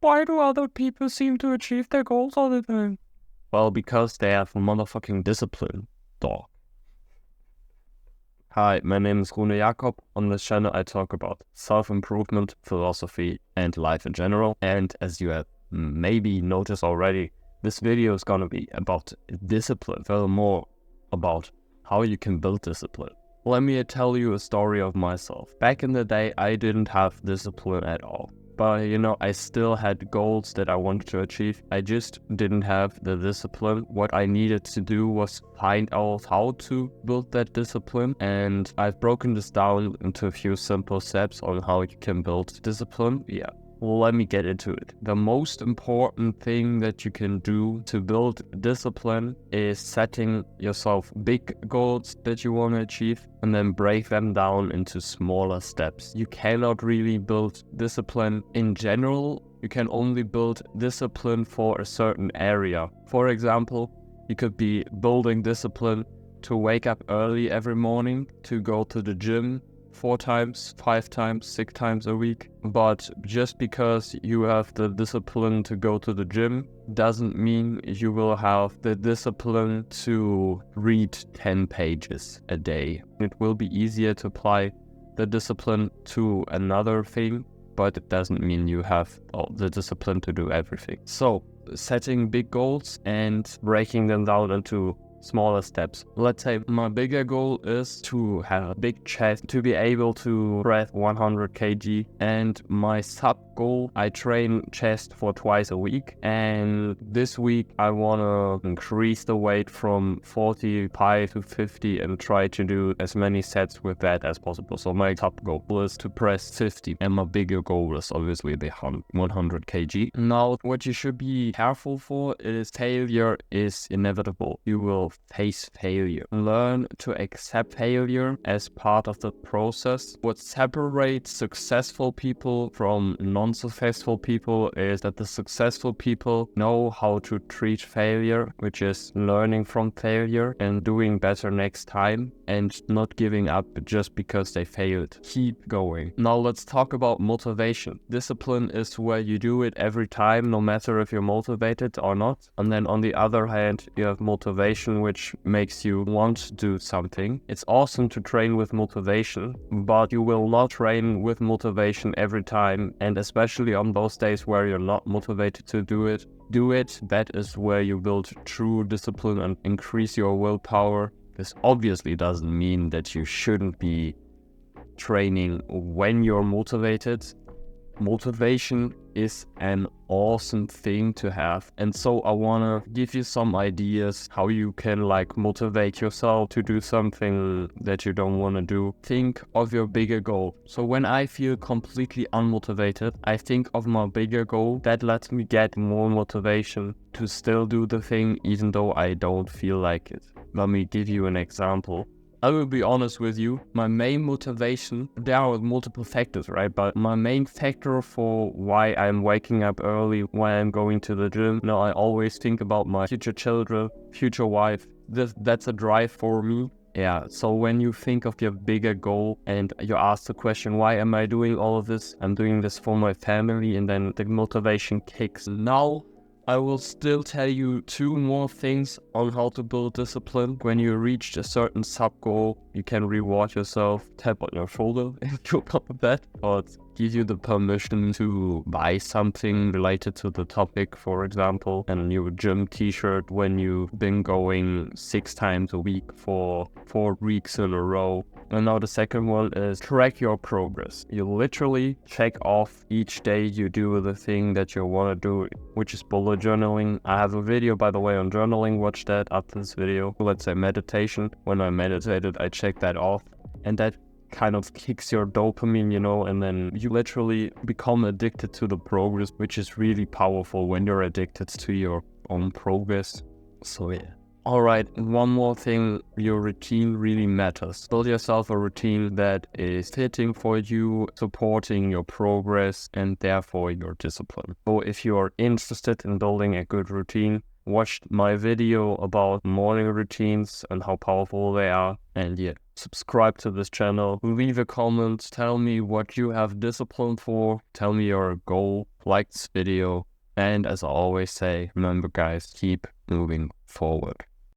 Why do other people seem to achieve their goals all the time? Well, because they have motherfucking discipline, dog. Hi, my name is 𝗺𝘂𝘀𝗁𝘁. On this channel I talk about self-improvement, philosophy, and life in general. And as you have maybe noticed already, this video is gonna be about discipline, furthermore about how you can build discipline. Let me tell you a story of myself. Back in the day, I didn't have discipline at all. But I still had goals that I wanted to achieve. I just didn't have the discipline. What I needed to do was find out how to build that discipline. And I've broken this down into a few simple steps on how you can build discipline. Yeah, let me get into it. The most important thing that you can do to build discipline is setting yourself big goals that you want to achieve and then break them down into smaller steps. You cannot really build discipline in general. You can only build discipline for a certain area. For example, you could be building discipline to wake up early every morning, to go to the gym 4 times, 5 times, 6 times a week. But just because you have the discipline to go to the gym doesn't mean you will have the discipline to read 10 pages a day. It will be easier to apply the discipline to another thing, but it doesn't mean you have the discipline to do everything. So setting big goals and breaking them down into smaller steps. Let's say my bigger goal is to have a big chest, to be able to press 100 kg, and my sub goal, I train chest for twice a week, and this week I want to increase the weight from 45 to 50 and try to do as many sets with that as possible. So my sub goal is to press 50, and my bigger goal is obviously the 100 kg. Now, what you should be careful for is failure is inevitable. You will face failure. Learn to accept failure as part of the process. What separates successful people from non-successful people is that the successful people know how to treat failure, which is learning from failure and doing better next time and not giving up just because they failed. Keep going. Now let's talk about motivation. Discipline is where you do it every time, no matter if you're motivated or not. And then on the other hand, you have motivation, which makes you want to do something. It's awesome to train with motivation, but you will not train with motivation every time, and especially on those days where you're not motivated to do it. That is where you build true discipline and increase your willpower. This obviously doesn't mean that you shouldn't be training when you're motivated. Motivation is an awesome thing to have, and so I want to give you some ideas how you can motivate yourself to do something that you don't want to do. Think of your bigger goal. So when I feel completely unmotivated, I think of my bigger goal. That lets me get more motivation to still do the thing even though I don't feel like it. Let me give you an example. I will be honest with you, my main motivation, there are multiple factors, right? But my main factor for why I'm waking up early, why I'm going to the gym, I always think about my future children, future wife. That's a drive for me. Yeah, so when you think of your bigger goal and you ask the question, why am I doing all of this? I'm doing this for my family, and then the motivation kicks. Now, I will still tell you 2 more things on how to build discipline. When you reach a certain sub-goal, you can reward yourself, tap on your shoulder if you're up with that, or give you the permission to buy something related to the topic, for example, a new gym t-shirt when you've been going 6 times a week for 4 weeks in a row. And now the second one is track your progress. You literally check off each day you do the thing that you want to do, which is bullet journaling. I have a video, by the way, on journaling. Watch that after this video. Let's say meditation. When I meditated, I checked that off, and that kind of kicks your dopamine, and then you literally become addicted to the progress, which is really powerful when you're addicted to your own progress. So yeah. Alright, one more thing, your routine really matters. Build yourself a routine that is fitting for you, supporting your progress, and therefore your discipline. So if you're interested in building a good routine, watch my video about morning routines and how powerful they are. And yeah, subscribe to this channel, leave a comment, tell me what you have discipline for, tell me your goal, like this video, and as I always say, remember guys, keep moving forward.